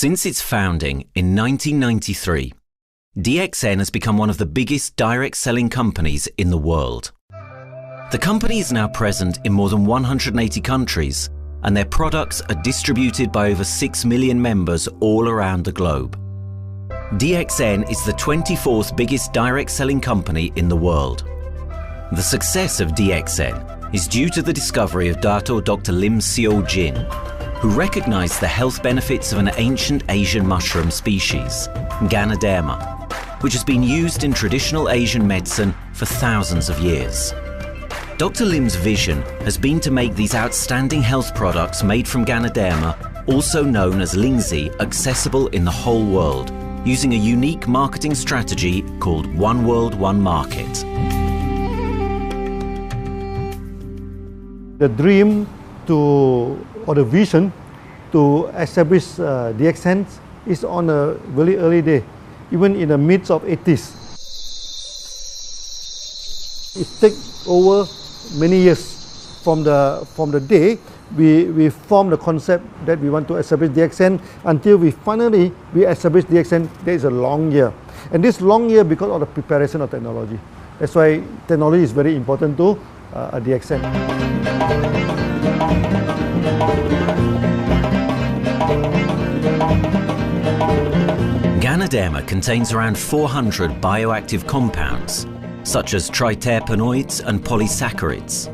Since its founding in 1993, DXN has become one of the biggest direct selling companies in the world. The company is now present in more than 180 countries, and their products are distributed by over 6 million members all around the globe. DXN is the 24th biggest direct selling company in the world. The success of DXN is due to the discovery of Dato Dr. Lim Seo Jin, who recognized the health benefits of an ancient Asian mushroom species, Ganoderma, which has been used in traditional Asian medicine for thousands of years. Dr. Lim's vision has been to make these outstanding health products made from Ganoderma, also known as Lingzi, accessible in the whole world, using a unique marketing strategy called One World, One Market. The dream or the vision to establish DXN is on a very early day, even in the midst of 80s. It takes over many years from the day we formed the concept that we want to establish DXN until we finally establish DXN. There is a long year, and this long year because of the preparation of technology. That's why technology is very important to DXN. Ganoderma contains around 400 bioactive compounds, such as triterpenoids and polysaccharides.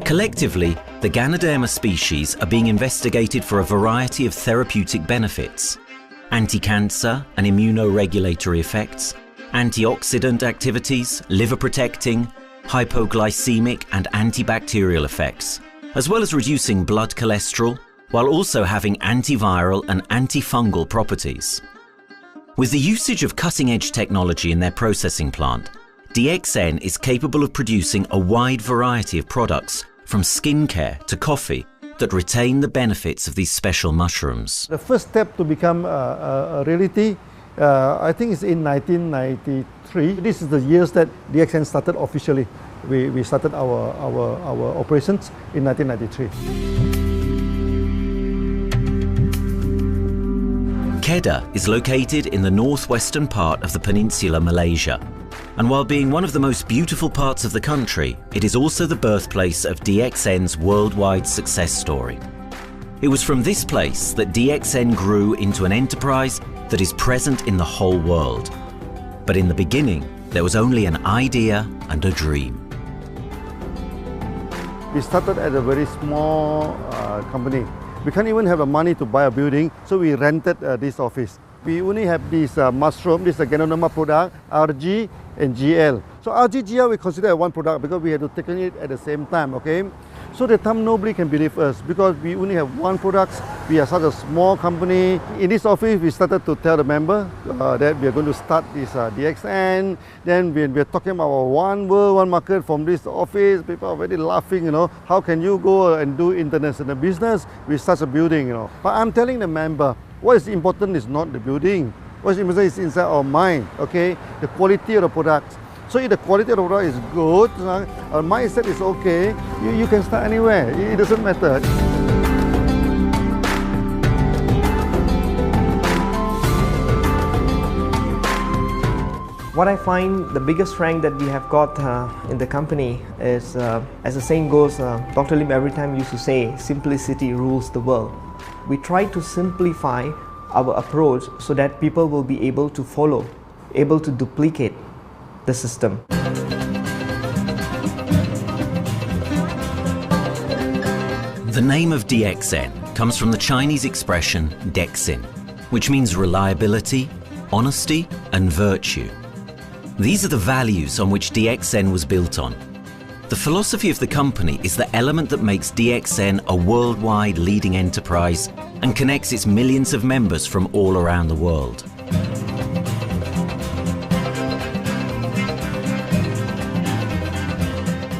Collectively, the Ganoderma species are being investigated for a variety of therapeutic benefits: anti-cancer and immunoregulatory effects, antioxidant activities, liver protecting, hypoglycemic and antibacterial effects, as well as reducing blood cholesterol, while also having antiviral and antifungal properties. With the usage of cutting-edge technology in their processing plant, DXN is capable of producing a wide variety of products, from skincare to coffee, that retain the benefits of these special mushrooms. The first step to become a reality, I think, is in 1993. This is the years that DXN started officially. We started our operations in 1993. Kedah is located in the northwestern part of the peninsula Malaysia, and while being one of the most beautiful parts of the country, it is also the birthplace of DXN's worldwide success story. It was from this place that DXN grew into an enterprise that is present in the whole world. But in the beginning, there was only an idea and a dream. We started at a very small company. We can't even have the money to buy a building, so we rented this office. We only have this mushroom, this is a Ganoderma product, RG and GL. So RG, GL we consider one product because we had to take it at the same time, okay? So at the time nobody can believe us because we only have one product. We are such a small company. In this office, we started to tell the member that we are going to start this DXN. Then we are talking about one world, one market from this office. People are very laughing, you know. How can you go and do international business with such a building, you know? But I'm telling the member, what is important is not the building. What is important is inside our mind, okay? The quality of the product. So if the quality of the product is good, our mindset is okay, you can start anywhere. It doesn't matter. What I find the biggest strength that we have got in the company is, as the saying goes, Dr. Lim every time used to say, simplicity rules the world. We try to simplify our approach so that people will be able to follow, able to duplicate the system. The name of DXN comes from the Chinese expression DXN, which means reliability, honesty, and virtue. These are the values on which DXN was built on. The philosophy of the company is the element that makes DXN a worldwide leading enterprise and connects its millions of members from all around the world.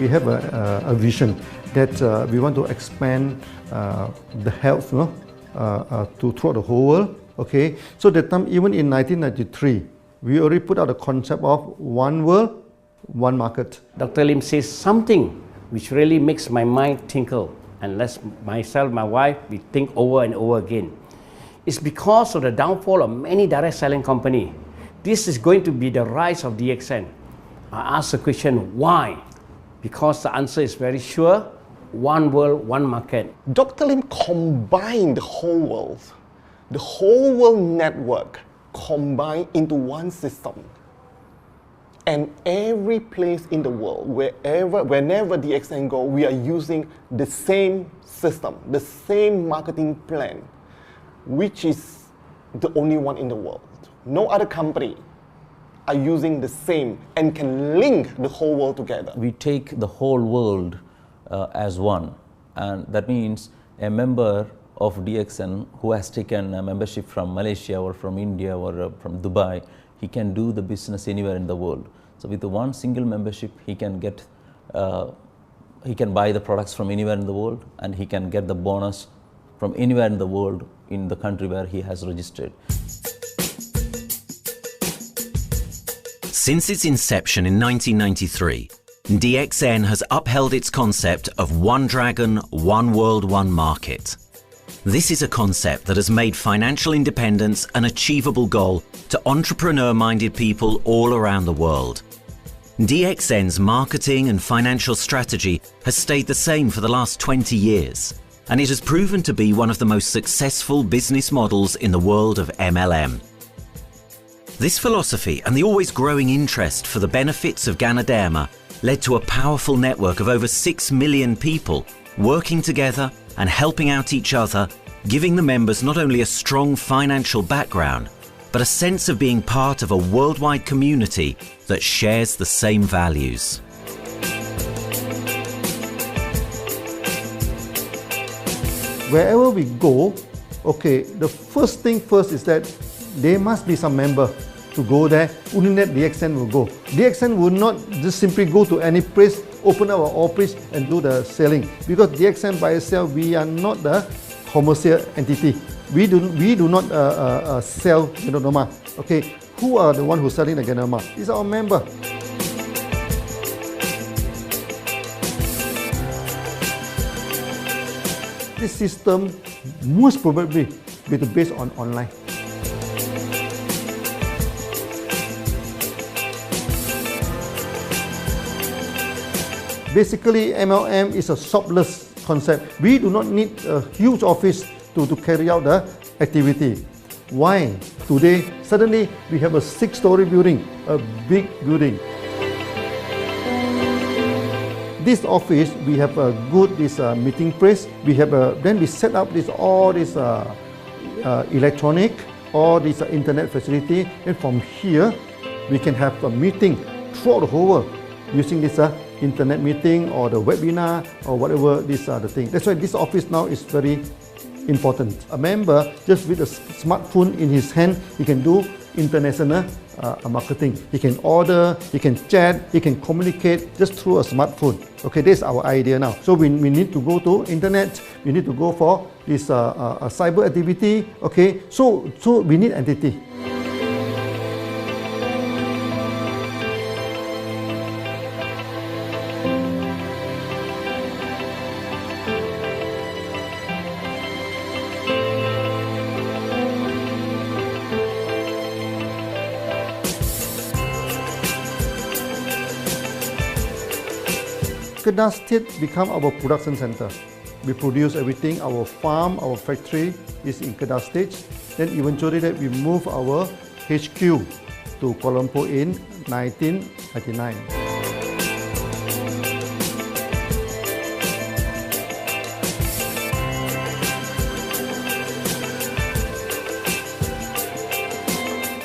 We have a vision that we want to expand the health to throughout the whole world. Okay, so that time, even in 1993, we already put out the concept of one world, one market. Dr. Lim says something which really makes my mind tinkle, and lets myself, my wife, we think over and over again. It's because of the downfall of many direct selling companies. This is going to be the rise of DXN. I ask the question, why? Because the answer is very sure, one world, one market. Dr. Lim combined the whole world network combined into one system. And every place in the world, whenever DXN go, we are using the same system, the same marketing plan, which is the only one in the world. No other company are using the same and can link the whole world together. We take the whole world as one, and that means a member of DXN who has taken a membership from Malaysia or from India or from Dubai, he can do the business anywhere in the world. So with the one single membership, he can get, he can buy the products from anywhere in the world, and he can get the bonus from anywhere in the world in the country where he has registered. Since its inception in 1993, DXN has upheld its concept of one dragon, one world, one market. This is a concept that has made financial independence an achievable goal to entrepreneur-minded people all around the world. DXN's marketing and financial strategy has stayed the same for the last 20 years, and it has proven to be one of the most successful business models in the world of MLM. This philosophy and the always growing interest for the benefits of Ganoderma led to a powerful network of over 6 million people working together and helping out each other, giving the members not only a strong financial background, but a sense of being part of a worldwide community that shares the same values. Wherever we go, okay, the first thing first is that there must be some member to go there. Only that DXN will go. DXN will not just simply go to any place, open up our office and do the selling. Because DXN by itself, we are not the commercial entity. We do not sell Ganoderma. Okay, who are the one who's selling the Ganoderma? It's our member. This system most probably will be based on online. Basically, MLM is a shopless concept. We do not need a huge office to carry out the activity. Why? Today, suddenly we have a 6-story building, a big building. This office, we have a good meeting place. We have then we set up all this electronic, all this internet facility, and from here we can have a meeting throughout the whole world using this internet meeting or the webinar or whatever these are the things. That's why this office now is very important. A member, just with a smartphone in his hand, he can do international marketing. He can order, he can chat, he can communicate just through a smartphone. Okay, that's our idea now. So we need to go to internet, we need to go for this cyber activity. Okay, so we need entity. Kedah State become our production center. We produce everything. Our farm, our factory is in Kedah State. Then eventually that we move our HQ to Kuala Lumpur in 1999.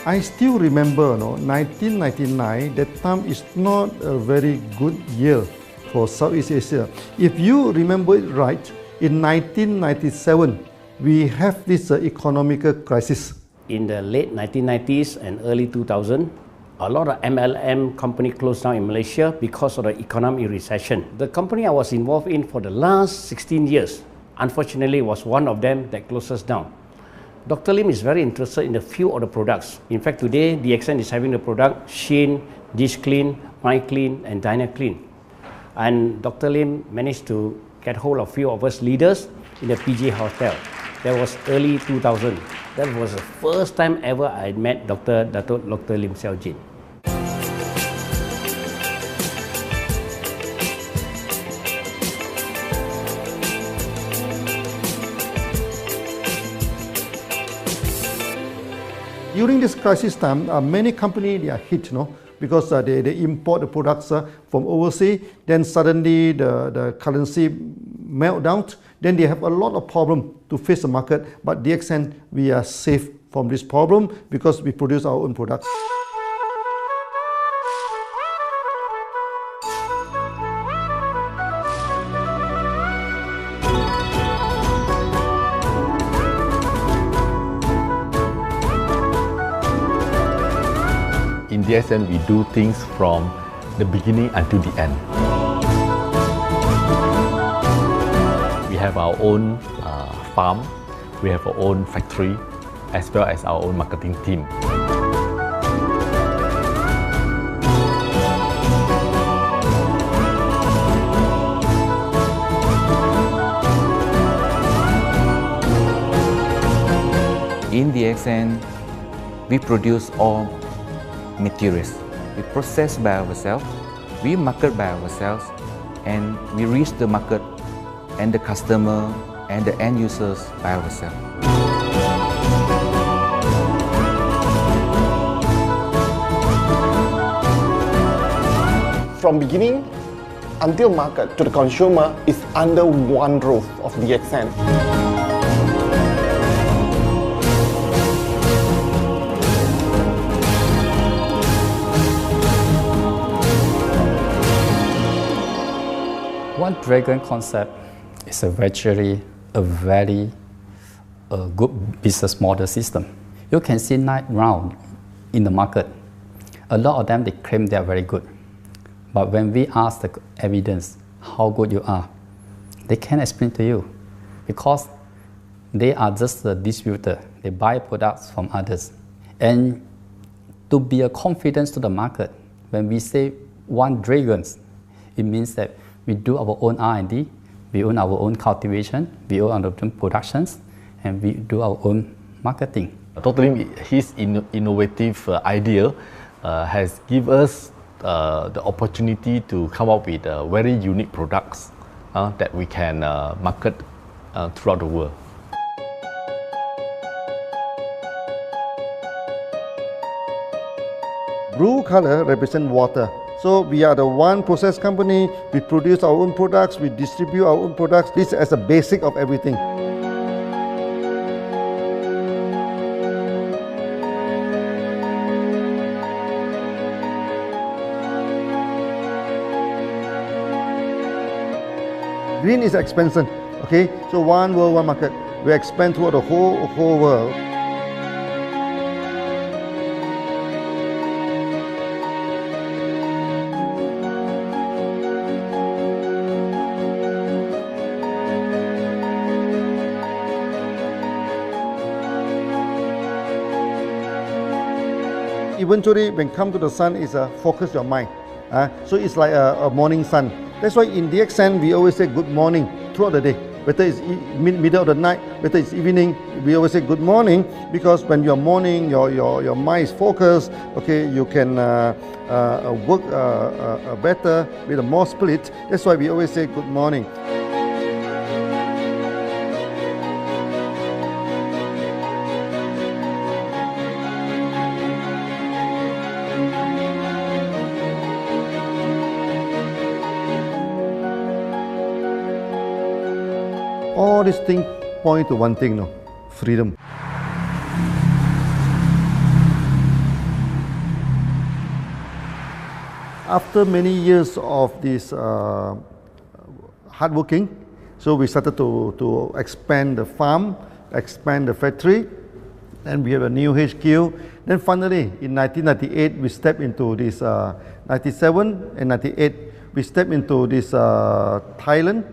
I still remember, 1999, that time is not a very good year for Southeast Asia. If you remember it right, in 1997, we have this economical crisis. In the late 1990s and early 2000, a lot of MLM company closed down in Malaysia because of the economic recession. The company I was involved in for the last 16 years, unfortunately, was one of them that closes down. Dr. Lim is very interested in a few of the products. In fact, today, DXN is having the product Sheen, Dish Clean, My Clean, and Diner Clean. And Dr. Lim managed to get hold of a few of us leaders in the PJ Hotel. That was early 2000. That was the first time ever I met Dr. Lim Xiao Jin. During this crisis time, many companies they are hit, because they import the products from overseas. Then suddenly the currency melt down. Then they have a lot of problem to face the market. But DXN, we are safe from this problem because we produce our own products. In DXN, we do things from the beginning until the end. We have our own farm, we have our own factory, as well as our own marketing team. In DXN, we produce all materials. We process by ourselves, we market by ourselves, and we reach the market and the customer and the end users by ourselves. From beginning until market to the consumer is under one roof of DXN. One Dragon concept is actually a very good business model system. You can see right now in the market, a lot of them they claim they are very good. But when we ask the evidence how good you are, they can't explain to you because they are just a distributor. They buy products from others. And to be a confidence to the market, when we say One Dragons, it means that we do our own R&D, we own our own cultivation, we own our own productions, and we do our own marketing. Totally, his innovative idea has given us the opportunity to come up with very unique products that we can market throughout the world. Blue color represents water. So we are the one process company, we produce our own products, we distribute our own products. This is as a basic of everything. Green is expansion, okay? So one world, one market. We expand throughout the whole world. Eventually, when come to the sun, is focus your mind. So it's like a morning sun. That's why in DXN, we always say good morning throughout the day. Whether it's middle of the night, whether it's evening, we always say good morning because when you're morning, your mind is focused. Okay, you can work better with a more spirit. That's why we always say good morning. All these things point to one thing, freedom. After many years of this hard working, so we started to expand the farm, expand the factory, and we have a new HQ. Then finally, in 1998, we stepped into this, 97 and 98, we stepped into this Thailand.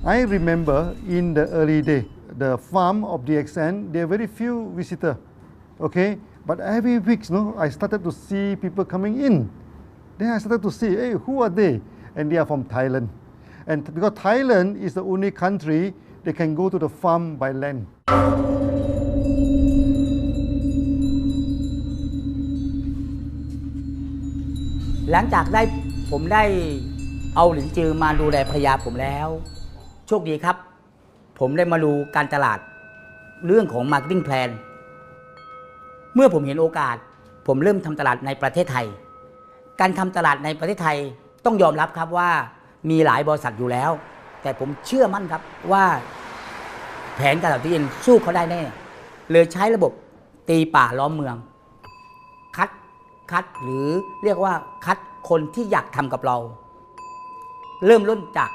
I remember in the early day, the farm of DXN, there are very few visitors, okay? But every week, I started to see people coming in. Then I started to see, hey, who are they? And they are from Thailand. And because Thailand is the only country they can go to the farm by land. หลังจากผมได้เอาหลินจือมาดูแลภรรยาผมแล้วโชคดีครับผมได้มาดูการตลาดเรื่องของ Marketing Plan เมื่อผมเห็นโอกาสผมเริ่มทำตลาดในประเทศไทยการทำตลาดในประเทศไทยต้องยอมรับครับว่ามีหลายบริษัทอยู่แล้วแต่ผมเชื่อมั่นครับว่าแผนการตลาดที่ดินสู้เขาได้แน่เลยใช้ระบบตีป่าล้อมเมืองคัดหรือเรียกว่าคัดคนที่อยากทำกับเราเริ่มต้นจาก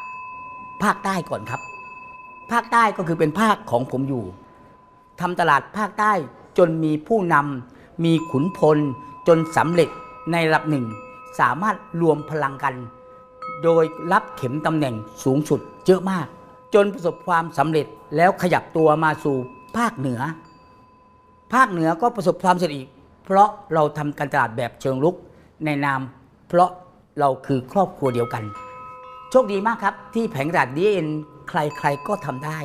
ภาคใต้ก่อนครับภาคใต้ก็คือเป็นภาคของผมอยู่ทำตลาดภาคใต้จนมีผู้นำมีขุนพลจนสำเร็จในระดับหนึ่งสามารถรวมพลังกันโดยรับเข็มตำแหน่งสูงสุดเยอะมากจนประสบความสำเร็จแล้วขยับตัวมาสู่ภาคเหนือก็ประสบความสำเร็จอีกเพราะเราทำการตลาดแบบเชิงรุกในนามเพราะเราคือครอบครัวเดียวกันโชคดีมากครับที่แผงตลาด DXN ใครๆก็ทำได้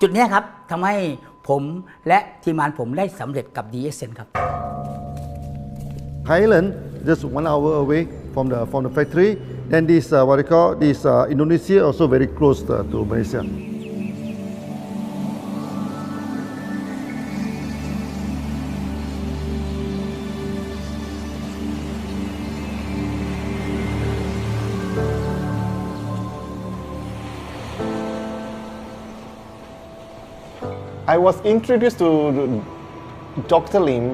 จุดนี้ครับทำให้ผมและทีมงานผมได้สำเร็จกับ DXN ครับ Thailand just 1 hour away from the factory. Then this what they call this Indonesia also very close to Malaysia. I was introduced to Dr. Lim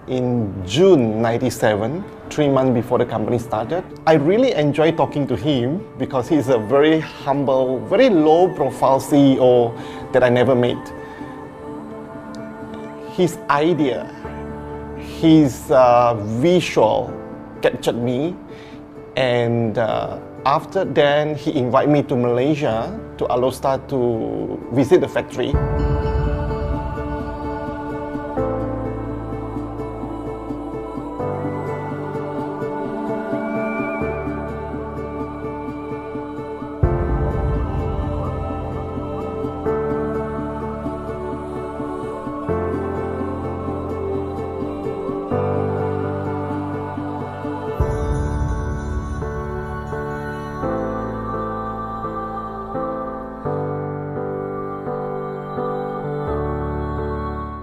in June '97, 3 months before the company started. I really enjoy talking to him because he's a very humble, very low-profile CEO that I never met. His idea, his visual captured me, and after then he invited me to Malaysia to allow start to visit the factory.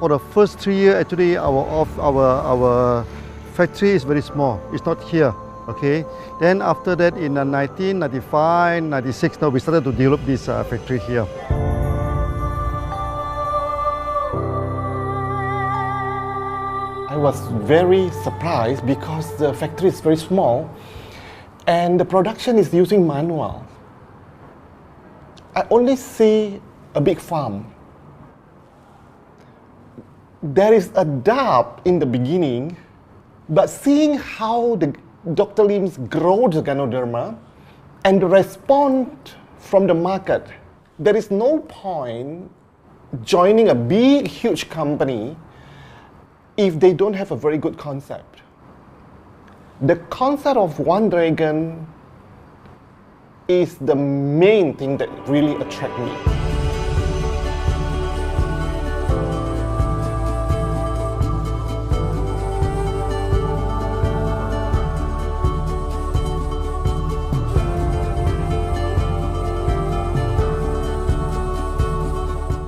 For the first 3 years, actually, our factory is very small. It's not here, okay? Then after that, in 1995, 96, now we started to develop this factory here. I was very surprised because the factory is very small and the production is using manual. I only see a big farm. There is a doubt in the beginning, but seeing how Dr. Lim's grow the Ganoderma and the response from the market, there is no point joining a big, huge company if they don't have a very good concept. The concept of One Dragon is the main thing that really attracts me.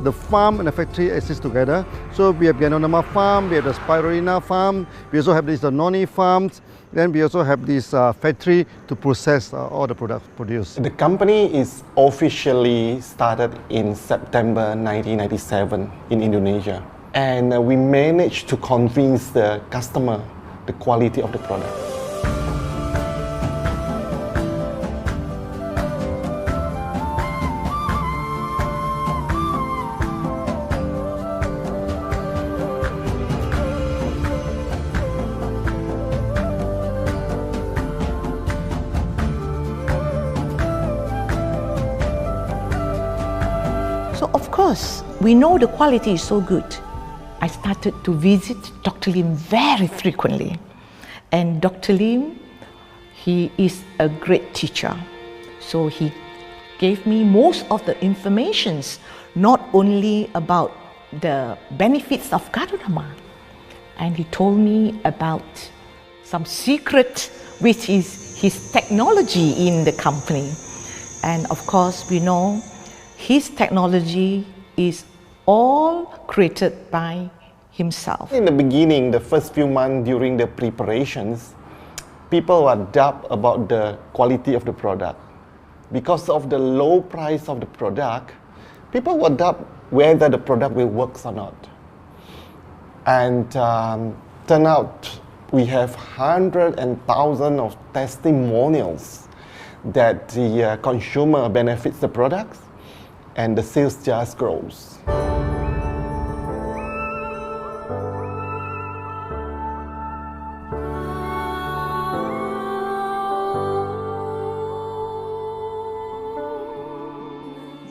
The farm and the factory exist together. So we have Ganoderma farm, we have the Spirulina farm, we also have these noni farms, then we also have this factory to process all the products produced. The company is officially started in September 1997 in Indonesia. And we managed to convince the customer the quality of the product. of course, we know the quality is so good. I started to visit Dr. Lim very frequently. And Dr. Lim, he is a great teacher. So he gave me most of the informations, not only about the benefits of Ganoderma, and he told me about some secret, which is his technology in the company. And of course, we know his technology is all created by himself. In the beginning, the first few months during the preparations, people were doubt about the quality of the product. Because of the low price of the product, people were doubt whether the product will work or not. And turn out we have hundreds and thousands of testimonials that the consumer benefits the products and the sales just grows.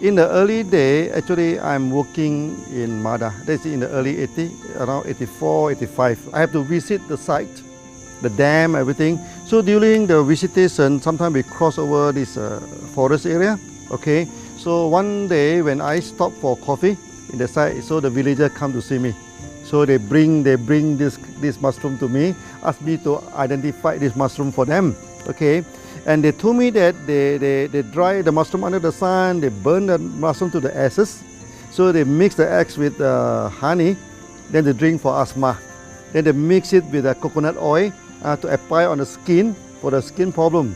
In the early day, actually, I'm working in Mada. That's in the early 80s, around 84, 85. I have to visit the site, the dam, everything. So during the visitation, sometimes we cross over this forest area. Okay. So one day when I stop for coffee in the site, so the villager come to see me. So they bring this mushroom to me, ask me to identify this mushroom for them. Okay. And they told me that they dry the mushroom under the sun, they burn the mushroom to the ashes. So they mix the eggs with honey, then they drink for asthma. Then they mix it with coconut oil to apply on the skin for the skin problem.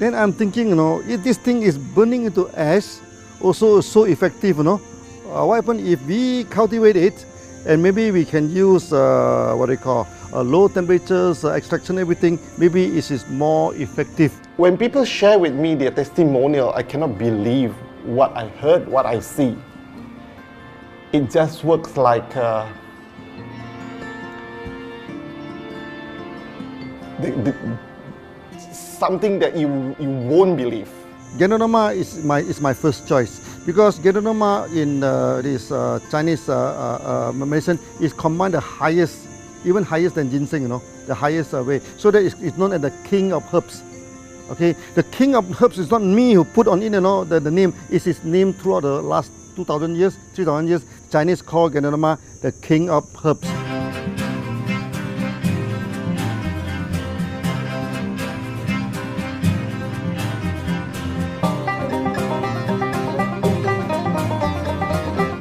Then I'm thinking, if this thing is burning into ash, also so effective, what happens if we cultivate it and maybe we can use low temperatures, extraction, everything, maybe it is more effective. When people share with me their testimonial, I cannot believe what I heard, what I see. It just works like something that you won't believe. Ganoderma is my first choice because Ganoderma in this Chinese medicine is combined the highest, even higher than ginseng, the highest way. So that it's known as the king of herbs. Okay, the king of herbs is not me who put on it, the name. It's his name throughout the last 2,000 years, 3,000 years. Chinese call Ganoderma the king of herbs.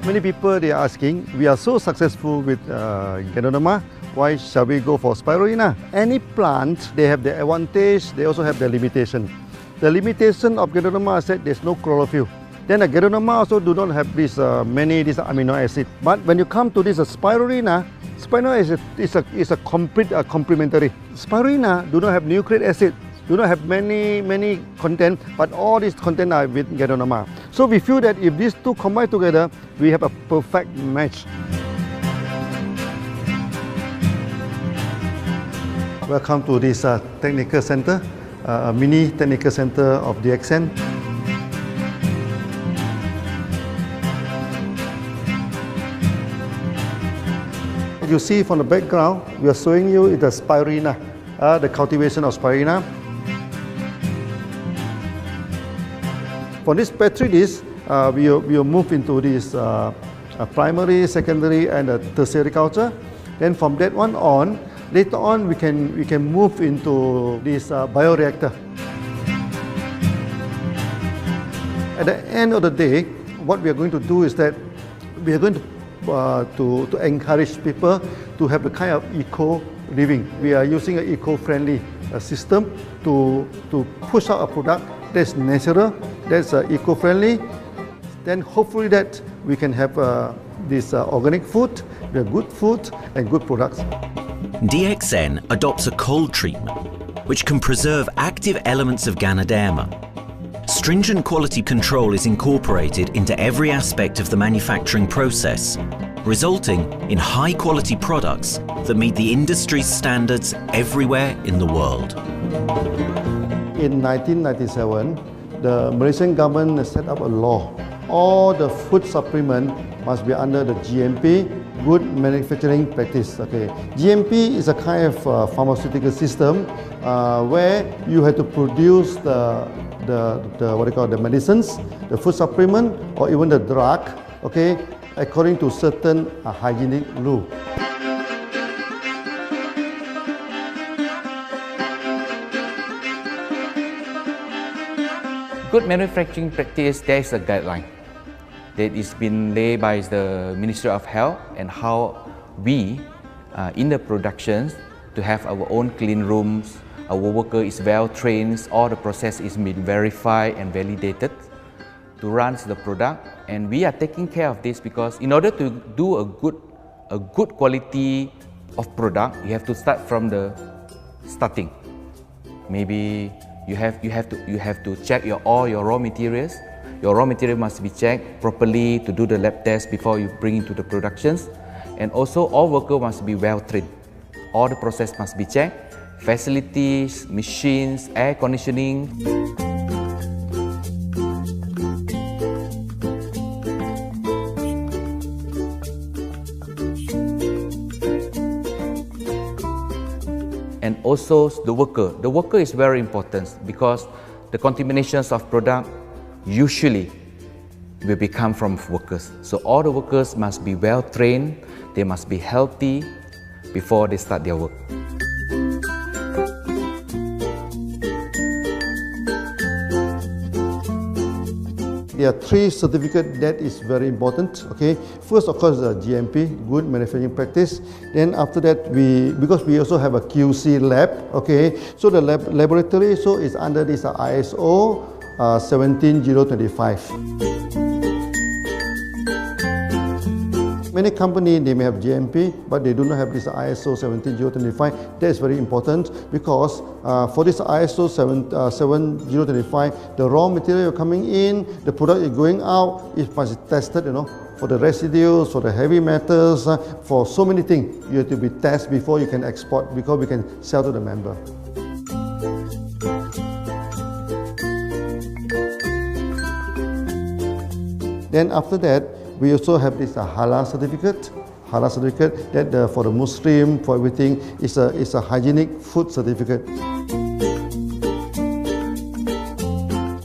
Many people they are asking, we are so successful with Ganoderma, why shall we go for spirulina? Any plant, they have the advantage, they also have the limitation. The limitation of Ganoderma is that there's no chlorophyll. Then the Ganoderma also do not have this many amino acids. But when you come to this spirulina, spirulina is a complete complementary. Spirulina do not have nucleic acid, do not have many content, but all these content are with Ganoderma. So we feel that if these two combine together, we have a perfect match. Welcome to this technical center, a mini technical center of DXN. You see from the background, we are showing you the spirulina, the cultivation of spirulina. For this petri dish, we will move into this primary, secondary, and tertiary culture. Then from that one on, later on we can move into this bioreactor. At the end of the day, what we are going to do is that we are going to encourage people to have a kind of eco living. We are using an eco-friendly system to push out a product that's natural, that's eco-friendly. Then hopefully that we can have this organic food, the good food and good products. DXN adopts a cold treatment which can preserve active elements of Ganoderma. Stringent quality control is incorporated into every aspect of the manufacturing process, resulting in high-quality products that meet the industry's standards everywhere in the world. In 1997, the Malaysian government set up a law all the food supplement must be under the GMP, good manufacturing practice. Okay, GMP is a kind of pharmaceutical system where you have to produce the what they call the medicines, the food supplement, or even the drug. Okay, according to certain hygienic rule. Good manufacturing practice, there is a guideline that is been laid by the Ministry of Health, and how we in the productions to have our own clean rooms, our worker is well trained, all the process is been verified and validated to run the product, and we are taking care of this because in order to do a good quality of product, you have to start from the starting. Maybe you have to check all your raw materials. Your raw material must be checked properly to do the lab test before you bring into the productions. And also all workers must be well trained. All the process must be checked. Facilities, machines, air conditioning. And also the worker. The worker is very important because the contaminations of product usually will become from workers. So all the workers must be well trained, they must be healthy before they start their work. There are three certificates that is very important. Okay, first of course the GMP, good manufacturing practice. Then after that because we also have a QC lab. Okay, so the laboratory is under this ISO 17025. Many companies, they may have GMP, but they do not have this ISO 17025. That is very important because for this ISO 7025, the raw material coming in, the product is going out, it must be tested, for the residues, for the heavy metals, for so many things. You have to be tested before you can export, because we can sell to the member. Then after that, we also have this halal certificate. Halal certificate that for the Muslim, for everything, is a hygienic food certificate.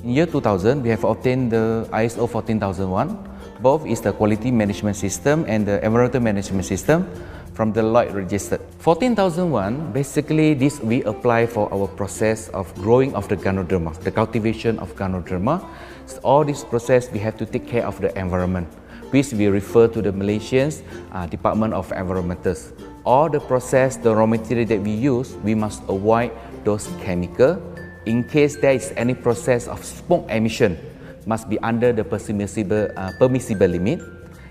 In year 2000, we have obtained the ISO 14001. Both is the quality management system and the environmental management system from the Lloyd registered. 14001, basically this we apply for our process of growing of the Ganoderma, the cultivation of Ganoderma. So all this process we have to take care of the environment, which we refer to the Malaysian Department of Environmentals. All the process, the raw material that we use, we must avoid those chemicals. In case there is any process of smoke emission, must be under the permissible limit.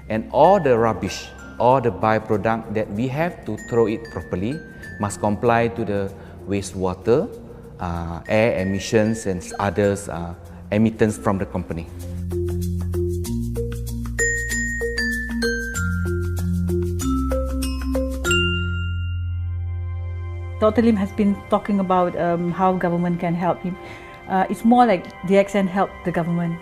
And all the rubbish, all the byproduct that we have to throw it properly, must comply to the wastewater, air emissions and others emittance from the company. Dr. Lim has been talking about how government can help him. It's more like DXN helped the government,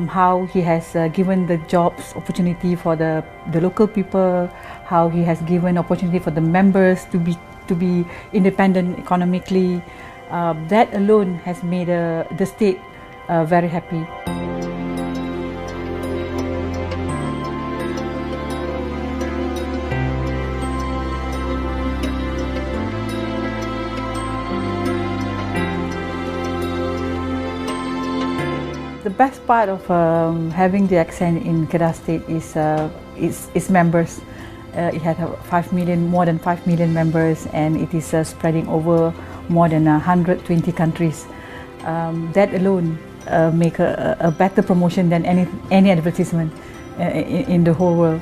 how he has given the jobs opportunity for the local people, how he has given opportunity for the members to be independent economically. That alone has made the state very happy. The best part of having DXN in Kedah State is its members. It has more than 5 million members, and it is spreading over more than 120 countries. That alone make a better promotion than any advertisement in the whole world.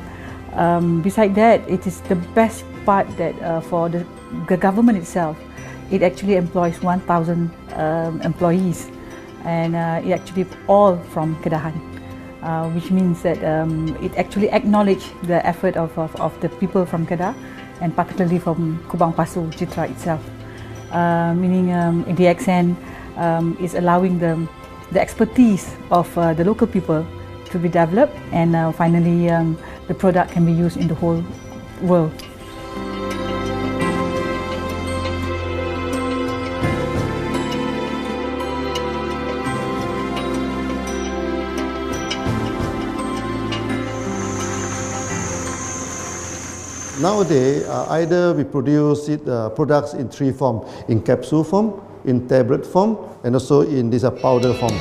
Besides that, it is the best part that for the government itself, it actually employs 1,000 employees. And it actually all from Kedahan, which means that it actually acknowledges the effort of the people from Kedah, and particularly from Kubang Pasu Citra itself. Meaning DXN is allowing the expertise of the local people to be developed, and finally the product can be used in the whole world. Nowadays, either we produce products in three forms: in capsule form, in tablet form, and also in this powder form.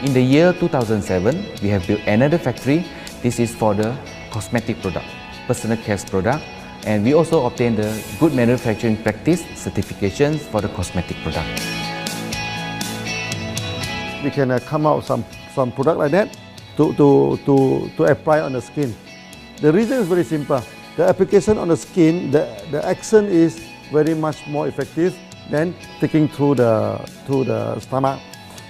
In the year 2007, we have built another factory. This is for the cosmetic product, personal care product, and we also obtained the Good Manufacturing Practice certifications for the cosmetic product. We can come out some product like that to apply on the skin. The reason is very simple. The application on the skin, the action is very much more effective than taking through the stomach.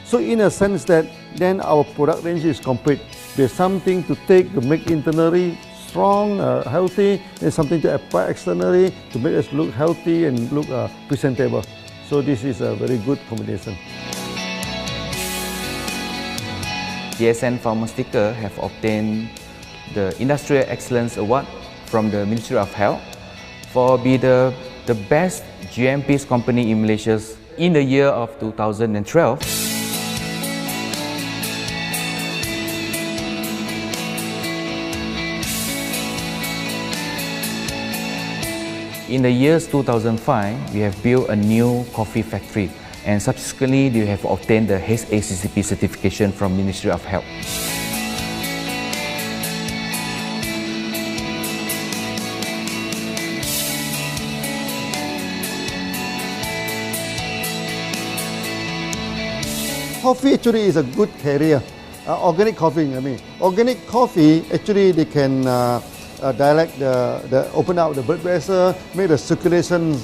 So in a sense that then our product range is complete. There's something to take to make internally strong, healthy, and something to apply externally to make us look healthy and look presentable. So this is a very good combination. DXN Pharmaceutical have obtained the Industrial Excellence Award from the Ministry of Health for being the best GMP company in Malaysia in the year of 2012. In the years 2005, we have built a new coffee factory, and subsequently we have obtained the HACCP certification from Ministry of Health. Coffee actually is a good career. Organic coffee, I mean. Organic coffee, actually they can open up the blood vessel, make the circulation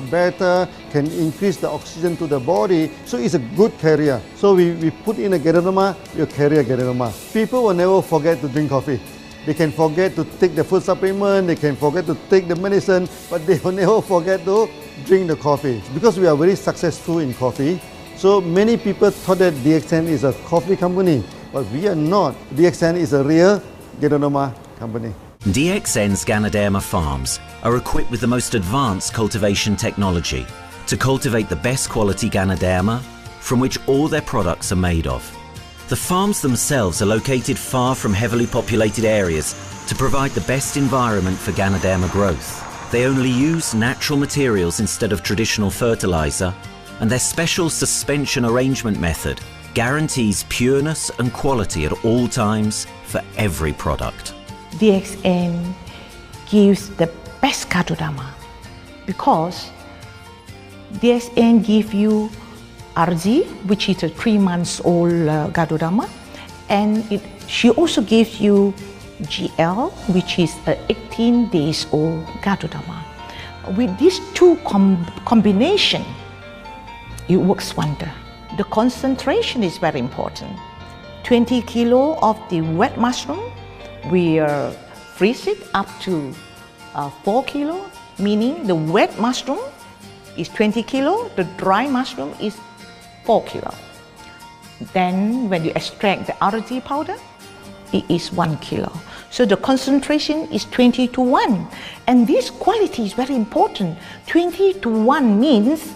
better, can increase the oxygen to the body. So it's a good carrier. So we put in a Ganoderma, you carry a Ganoderma. People will never forget to drink coffee. They can forget to take the food supplement, they can forget to take the medicine, but they will never forget to drink the coffee. Because we are very successful in coffee, so many people thought that DXN is a coffee company, but we are not. DXN is a real Ganoderma company. DXN's Ganoderma farms are equipped with the most advanced cultivation technology to cultivate the best quality Ganoderma from which all their products are made of. The farms themselves are located far from heavily populated areas to provide the best environment for Ganoderma growth. They only use natural materials instead of traditional fertilizer, and their special suspension arrangement method guarantees pureness and quality at all times for every product. DXN gives the best Ganoderma because DXN gives you RZ, which is a 3 months old Ganoderma, and she also gives you GL, which is a 18 days old Ganoderma. With these two combination, it works wonder. The concentration is very important. 20 kilo of the wet mushroom, we freeze it up to 4 kilo, meaning the wet mushroom is 20 kilo, the dry mushroom is 4 kilo. Then when you extract the RZ powder, it is 1 kilo. So the concentration is 20:1. And this quality is very important. 20:1 means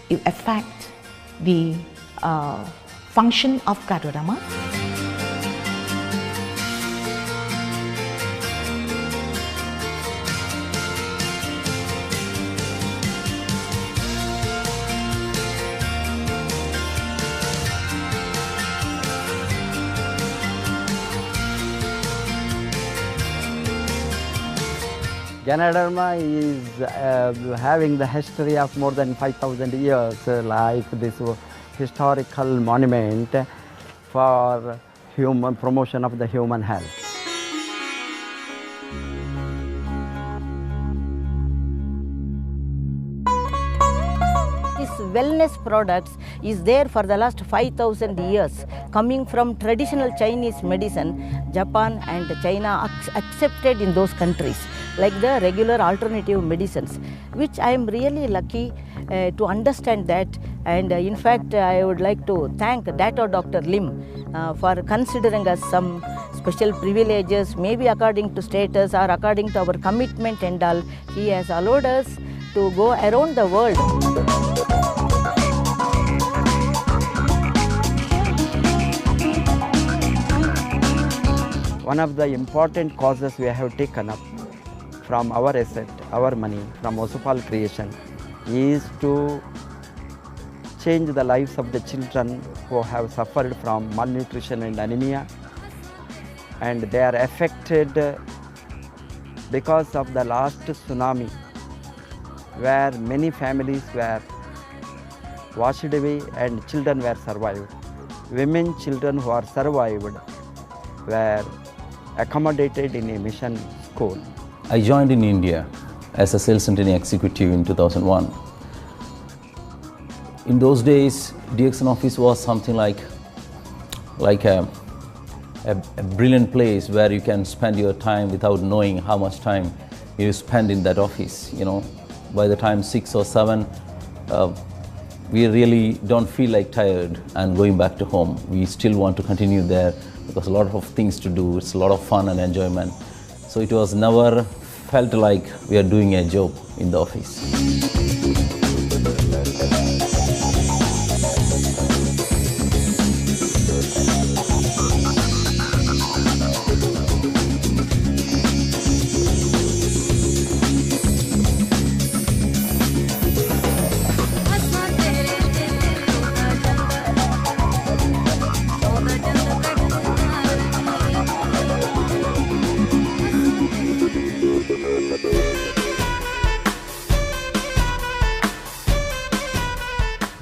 it affects the function of Ganoderma. Ganoderma is having the history of more than 5,000 years, like this historical monument for human promotion of the human health. This wellness products is there for the last 5,000 years, coming from traditional Chinese medicine. Japan and China accepted in those countries, like the regular alternative medicines, which I am really lucky to understand that. And in fact, I would like to thank Dr. Lim for considering us some special privileges, maybe according to status or according to our commitment and all. He has allowed us to go around the world. One of the important causes we have taken up from our asset, our money, from Osopal creation, is to change the lives of the children who have suffered from malnutrition and anemia, and they are affected because of the last tsunami, where many families were washed away and children were survived. Women, children who are survived were accommodated in a mission school. I joined in India as a sales and training executive in 2001. In those days, DXN office was something like a brilliant place where you can spend your time without knowing how much time you spend in that office. You know, by the time 6 or 7, we really don't feel like tired and going back to home. We still want to continue there because a lot of things to do. It's a lot of fun and enjoyment. So it was never felt like we are doing a job in the office.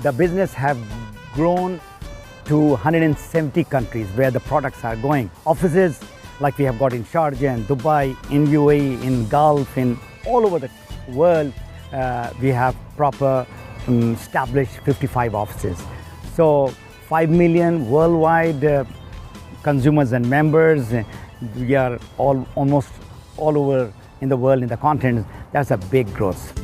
The business have grown to 170 countries where the products are going. Offices like we have got in Sharjah and Dubai, in UAE, in Gulf, in all over the world, we have proper established 55 offices. So 5 million worldwide consumers and members. We are almost all over in the world, in the continent. That's a big growth.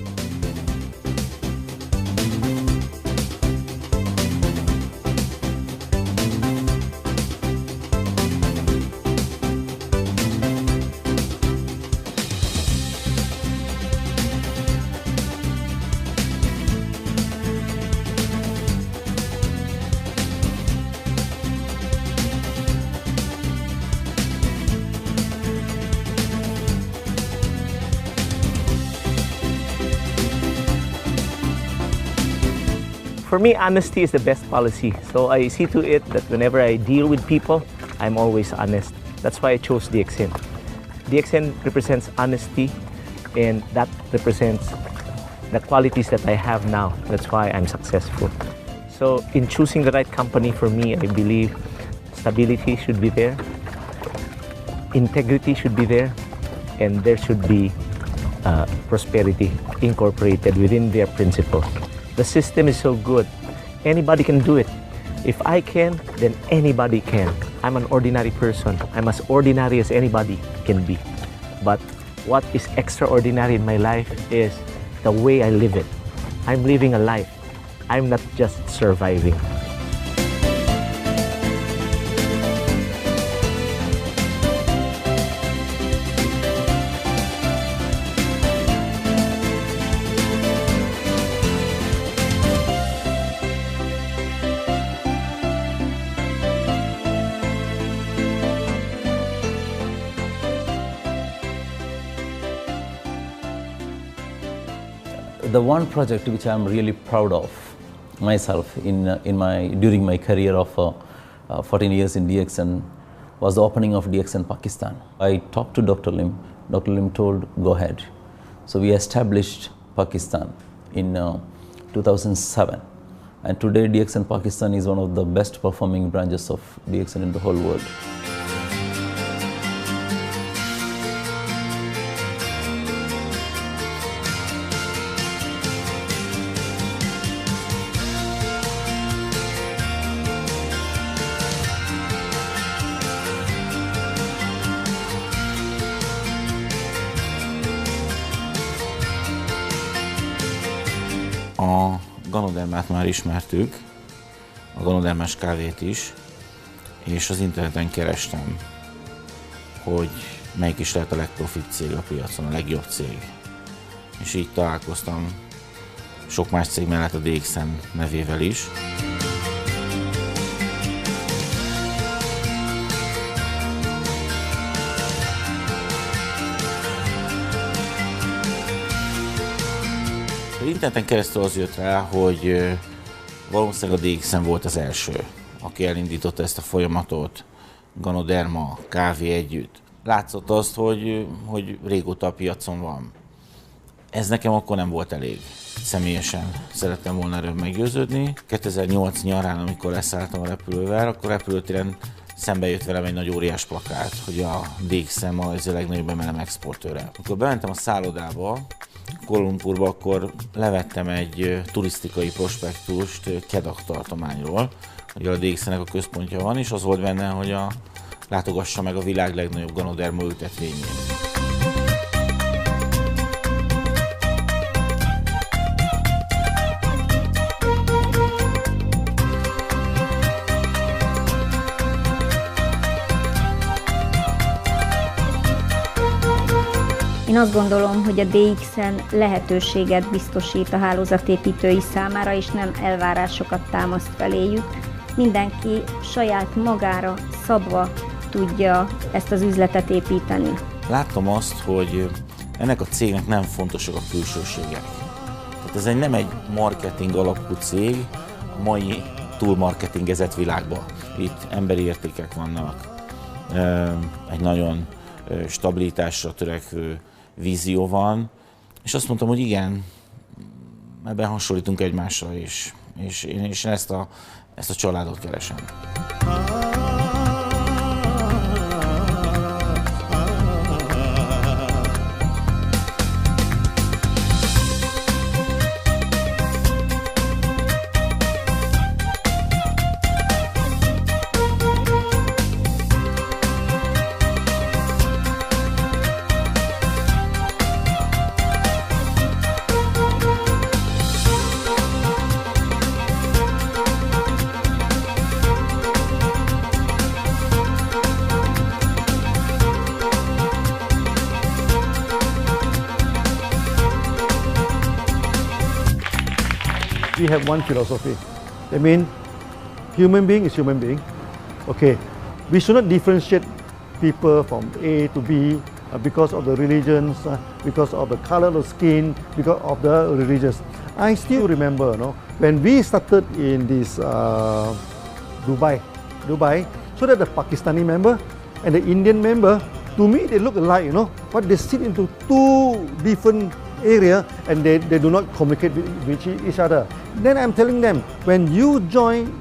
For me, honesty is the best policy. So I see to it that whenever I deal with people, I'm always honest. That's why I chose DXN. DXN represents honesty, and that represents the qualities that I have now. That's why I'm successful. So in choosing the right company for me, I believe stability should be there, integrity should be there, and there should be prosperity incorporated within their principle. The system is so good, anybody can do it. If I can, then anybody can. I'm an ordinary person. I'm as ordinary as anybody can be. But what is extraordinary in my life is the way I live it. I'm living a life. I'm not just surviving. The one project which I am really proud of myself during my career of 14 years in DXN was the opening of DXN Pakistan. I talked to Dr. Lim. Dr. Lim told, go ahead. So we established Pakistan in 2007. And today DXN Pakistan is one of the best performing branches of DXN in the whole world. A Ganodermát már ismertük, a Ganodermás kávét is, és az interneten kerestem, hogy melyik is lehet a legprofit cég a piacon, a legjobb cég. És így találkoztam sok más cég mellett a DXN nevével is. Az interneten keresztül az jött rá, hogy valószínűleg a DXN volt az első, aki elindította ezt a folyamatot, Ganoderma, kávé együtt. Látszott azt, hogy régóta a piacon van. Ez nekem akkor nem volt elég. Személyesen szerettem volna erről meggyőződni. 2008 nyarán, amikor leszálltam a repülővel, akkor repülőtéren szembe jött velem egy nagy óriás plakát, hogy a DXN ma ez a legnagyobb MLM exportőre. Amikor bementem a szállodába, Kuala Lumpurba, akkor levettem egy turisztikai prospektust Kedah tartományról, hogy a DXN-nek a központja van, és az volt benne, hogy látogassa meg a világ legnagyobb Ganoderma ültetvényét. Én azt gondolom, hogy a DXN lehetőséget biztosít a hálózatépítői számára, és nem elvárásokat támaszt feléjük. Mindenki saját magára szabva tudja ezt az üzletet építeni. Láttam azt, hogy ennek a cégnek nem fontosak a külsőségek. Tehát ez nem egy marketing alapú cég a mai túlmarketingezett világban. Itt emberi értékek vannak, egy nagyon stabilitásra törekvő vízió van, és azt mondtam, hogy igen, ebben hasonlítunk egymásra is, és én ezt a családot keresem. We have one philosophy. I mean, human being is human being. Okay, we should not differentiate people from A to B because of the religions, because of the color of the skin, because of the religions. I still remember, when we started in this Dubai, so that the Pakistani member and the Indian member, to me they look alike, but they sit into two different area and they do not communicate with each other. Then I'm telling them, when you join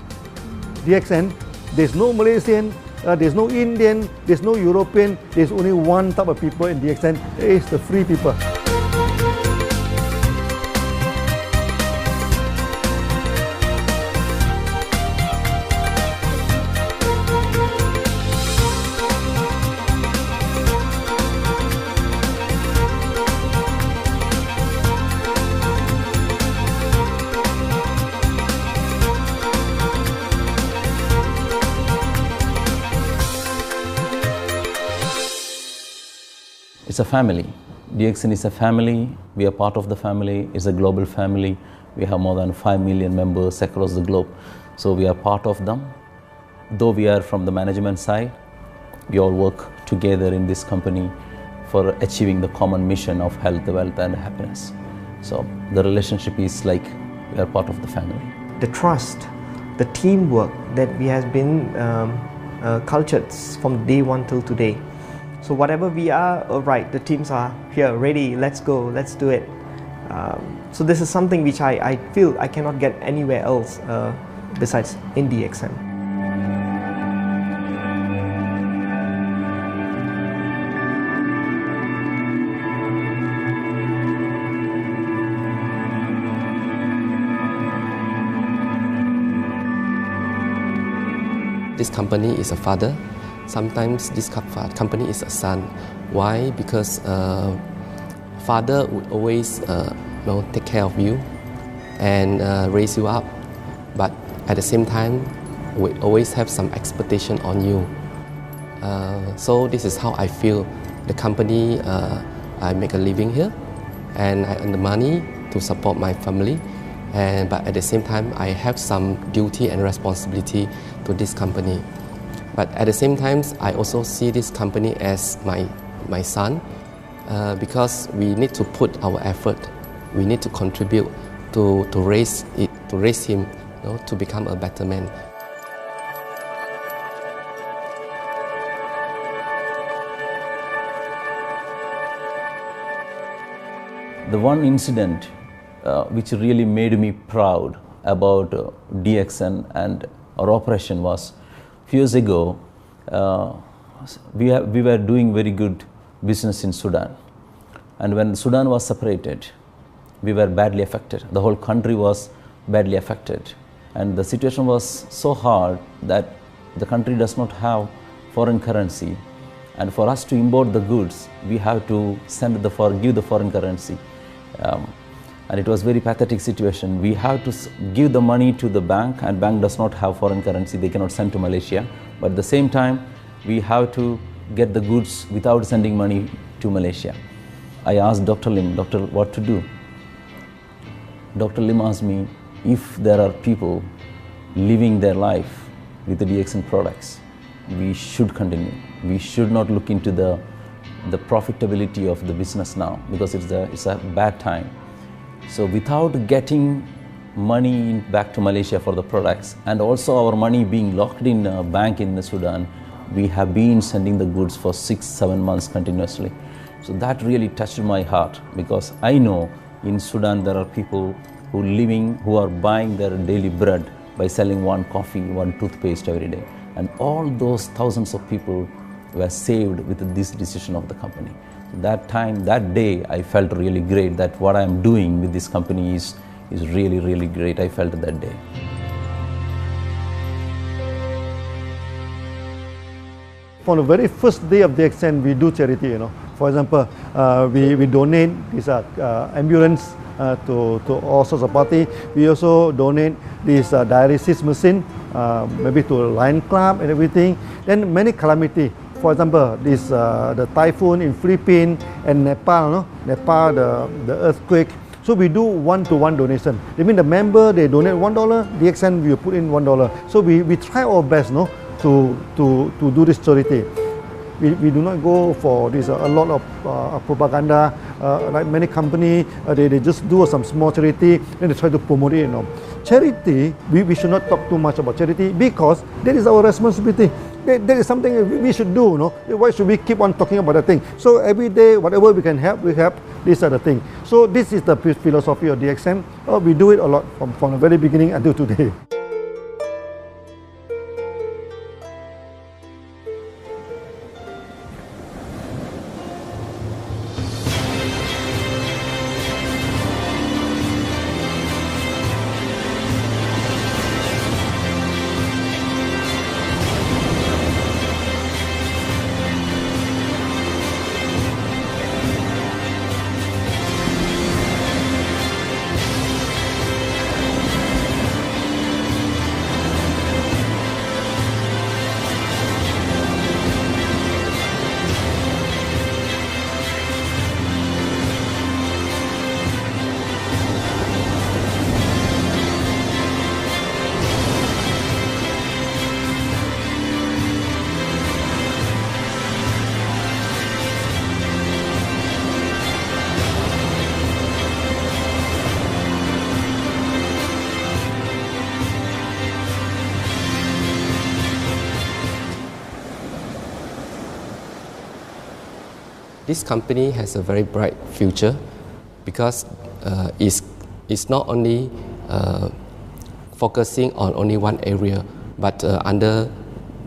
DXN, there's no Malaysian, there's no Indian, there's no European, there's only one type of people in DXN, it's the free people. It's a family. DXN is a family. We are part of the family. It's a global family. We have more than 5 million members across the globe. So we are part of them. Though we are from the management side, we all work together in this company for achieving the common mission of health, wealth and happiness. So the relationship is like we are part of the family. The trust, the teamwork that we have been cultured from day one till today. So whatever we are, right, the teams are here, ready, let's go, let's do it. So this is something which I feel I cannot get anywhere else besides in DXN. This company is a father. Sometimes this company is a son. Why? Because father would always take care of you, and raise you up. But at the same time, we always have some expectation on you. So this is how I feel. The company, I make a living here, and I earn the money to support my family. But at the same time, I have some duty and responsibility to this company. But at the same time, I also see this company as my son, because we need to put our effort. We need to contribute to raise him, to become a better man. The one incident which really made me proud about DXN and our operation was a few years ago. We were doing very good business in Sudan, and when Sudan was separated, we were badly affected. The whole country was badly affected, and the situation was so hard that the country does not have foreign currency, and for us to import the goods, we have to give the foreign currency. And it was very pathetic situation. We have to give the money to the bank, and bank does not have foreign currency. They cannot send to Malaysia. But at the same time, we have to get the goods without sending money to Malaysia. I asked Dr. Lim, "Doctor, what to do?" Dr. Lim asked me, if there are people living their life with the DXN products, we should continue. We should not look into the profitability of the business now, because it's a bad time. So without getting money back to Malaysia for the products, and also our money being locked in a bank in Sudan, we have been sending the goods for 6-7 months continuously. So that really touched my heart, because I know in Sudan there are people who are buying their daily bread by selling one coffee, one toothpaste every day. And all those thousands of people were saved with this decision of the company. That day, I felt really great that what I am doing with this company is really, really great. I felt that day. On the very first day of DXN, we do charity. For example, we donate this ambulance to all sorts of party. We also donate this dialysis machine, maybe to Lion Club and everything. Then many calamity. For example, the typhoon in Philippines and Nepal, the earthquake. So we do one-to-one donation. I mean, the member, they donate $1, DXN will put in $1. So we try our best, to do this charity. We do not go for this a lot of propaganda, like many companies. They just do some small charity, then they try to promote it. Charity, we should not talk too much about charity, because that is our responsibility. That is something we should do. Why should we keep on talking about that thing? So every day, whatever we can help, we help. These are the things. So this is the philosophy of DXN. We do it a lot from the very beginning until today. This company has a very bright future, because it's not only focusing on only one area, but under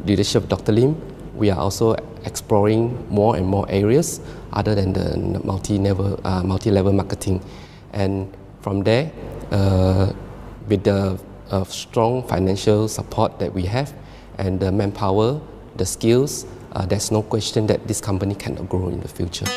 leadership of Dr. Lim, we are also exploring more and more areas other than the multi-level marketing. And from there, with the strong financial support that we have and the manpower, the skills, there's no question that this company cannot grow in the future. future.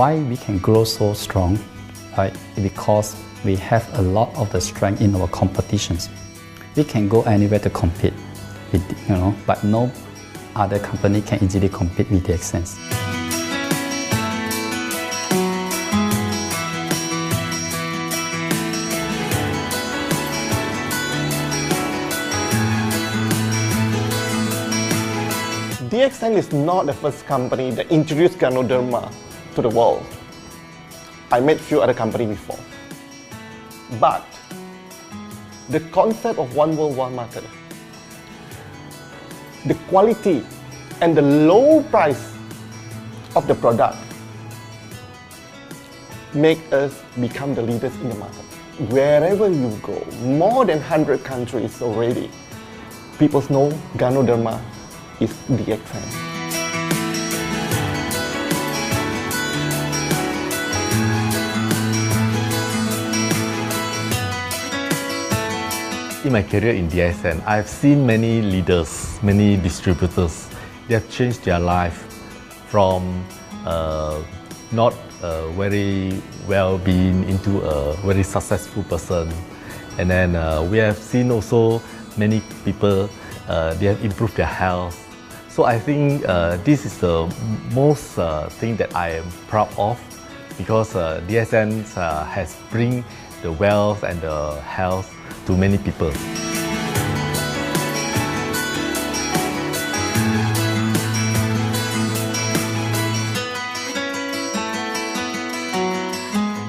Why we can grow so strong? Right? Because we have a lot of the strength in our competitions. We can go anywhere to compete, with, but no other company can easily compete with DXN. DXN is not the first company that introduced Ganoderma to the world. I met few other companies before. But the concept of one world, one market, the quality and the low price of the product make us become the leaders in the market. Wherever you go, more than 100 countries already, people know Ganoderma is DXN. In my career in DXN, I've seen many leaders, many distributors. They have changed their life from not very well-being into a very successful person. And then we have seen also many people, they have improved their health. So I think this is the most thing that I am proud of, because DXN has bring the wealth and the health to many people.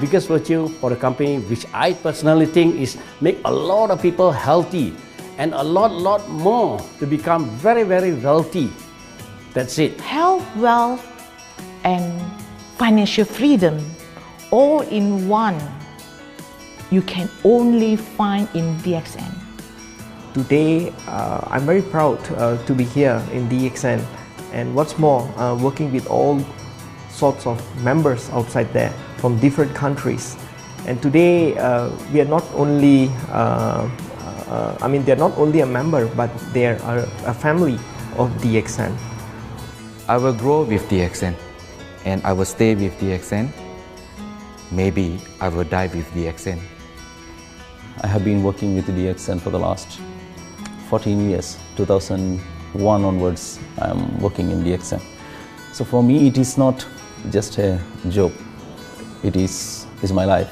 Biggest virtue for the company, which I personally think is make a lot of people healthy and a lot more to become very wealthy. That's it. Health, wealth, and financial freedom all in one. You can only find in DXN. Today, I'm very proud to be here in DXN, and what's more, working with all sorts of members outside there from different countries. And today, we are not only, they're not only a member, but they are a family of DXN. I will grow with DXN, and I will stay with DXN. Maybe I will die with DXN. I have been working with DXN for the last 14 years. 2001 onwards, I am working in DXN. So for me, it is not just a job. It is my life.